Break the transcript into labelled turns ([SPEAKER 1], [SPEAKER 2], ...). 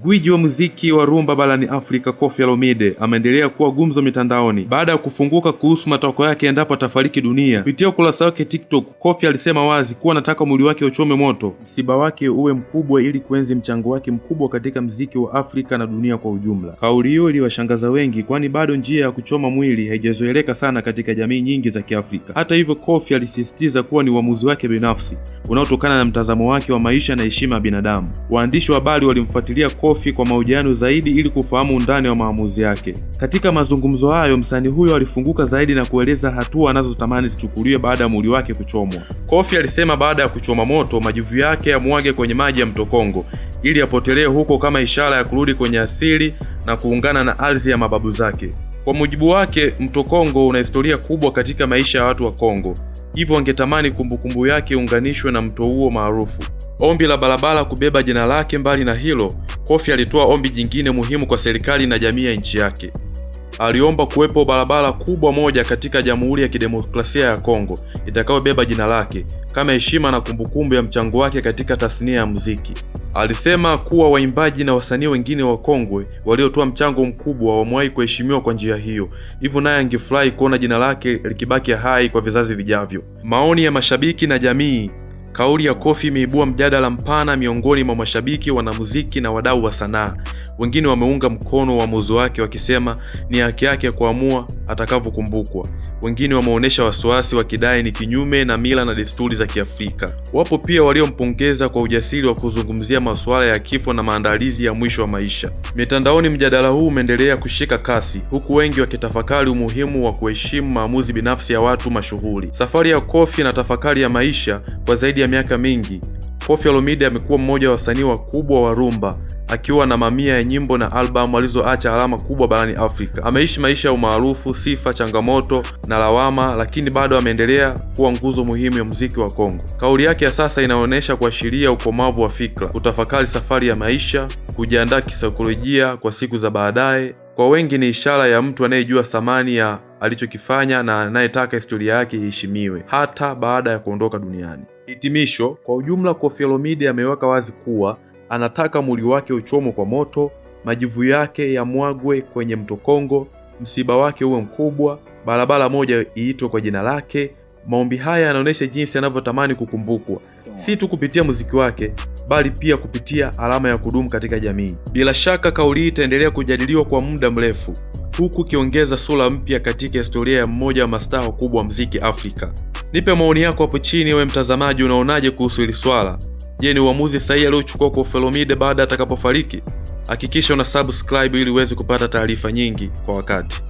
[SPEAKER 1] Gwiji wa muziki wa rumba barani Afrika Koffi Olomide ameendelea kuwa gumzo mitandaoni baada ya kufunguka kuhusu matakwa yake endapo atafariki dunia. Kupitia ukurasa wake TikTok, Koffi alisema wazi kuwa anataka mwili wake uchome moto, msiba wake uwe mkubwa ili kuenzi mchango wake mkubwa katika muziki wa Afrika na dunia kwa ujumla. Kauli hiyo iliwashangaza wengi, kwani bado njia ya kuchoma mwili haijazoeleka sana katika jamii nyingi za Kiafrika. Hata hivyo, Koffi alisisitiza kuwa ni uamuzi wake binafsi unaotokana na mtazamo wake wa maisha na heshima ya binadamu. Waandishi wa habari walimfuatilia Koffi kwa mahojiano zaidi ili kufahamu undani wa maamuzi yake. Katika mazungumzo hayo, msanii huyo alifunguka zaidi na kueleza hatua anazotamani zichukuliwe baada ya mwili wake kuchomwa. Koffi alisema baada ya kuchoma moto, majivu yake yamwage kwenye maji ya mto Kongo ili yapotelee huko kama ishara ya kurudi kwenye asili na kuungana na ardhi ya mababu zake. Kwa mujibu wake, mto Kongo una historia kubwa katika maisha ya watu wa Kongo, hivyo angetamani kumbukumbu yake iunganishwe na mto huo maarufu. Ombi la barabara kubeba jina lake. Mbali na hilo, Koffi alitoa ombi jingine muhimu kwa serikali na jamii ya nchi yake. Aliomba kuwepo barabara kubwa moja katika Jamhuri ya Kidemokrasia ya Kongo itakayobeba jina lake kama heshima na kumbukumbu ya mchango wake katika tasnia ya muziki. Alisema kuwa waimbaji na wasanii wengine wa Kongwe waliotoa mchango mkubwa wamewahi kuheshimiwa kwa njia hiyo, hivyo naye angefurahi kuona jina lake likibaki hai kwa vizazi vijavyo. Maoni ya mashabiki na jamii. Kauli ya Koffi imeibua mjadala mpana miongoni mwa mashabiki, wanamuziki na wadau wa sanaa. Wengine wameunga mkono uamuzi wake wakisema ni haki yake kuamua atakavyokumbukwa. Wengine wameonyesha wasiwasi wakidai ni kinyume na mila na desturi za Kiafrika. Wapo pia waliompongeza kwa ujasiri wa kuzungumzia masuala ya kifo na maandalizi ya mwisho wa maisha. Mitandaoni, mjadala huu umeendelea kushika kasi, huku wengi wakitafakari umuhimu wa kuheshimu maamuzi binafsi ya watu mashuhuri. Safari ya Koffi na tafakari ya maisha. Kwa zaidi ya miaka mingi, Koffi Olomide amekuwa mmoja wa wasanii wakubwa wa rumba, akiwa na mamia ya nyimbo na albamu alizoacha alama kubwa barani Afrika. Ameishi maisha ya umaarufu, sifa, changamoto na lawama, lakini bado ameendelea kuwa nguzo muhimu ya muziki wa Kongo. Kauli yake ya sasa inaonyesha kuashiria ukomavu wa fikra, kutafakari safari ya maisha, kujiandaa kisaikolojia kwa siku za baadaye. Kwa wengi ni ishara ya mtu anayejua thamani ya alichokifanya na anayetaka historia yake iheshimiwe hata baada ya kuondoka duniani. Hitimisho. Kwa ujumla, Koffi Olomide ameweka wazi kuwa anataka mwili wake uchomwe kwa moto, majivu yake yamwagwe kwenye mto Kongo, msiba wake uwe mkubwa, barabara moja iitwe kwa jina lake. Maombi haya yanaonyesha jinsi anavyotamani kukumbukwa, si tu kupitia muziki wake, bali pia kupitia alama ya kudumu katika jamii. Bila shaka kauli hii itaendelea kujadiliwa kwa muda mrefu, huku ikiongeza sura mpya katika historia ya mmoja wa mastaa wakubwa wa muziki Afrika. Nipe maoni yako hapo chini, wewe mtazamaji, unaonaje kuhusu hili swala? Je, ni uamuzi sahihi aliochukua Koffi Olomide baada atakapofariki? Hakikisha una subscribe ili uweze kupata taarifa nyingi kwa wakati.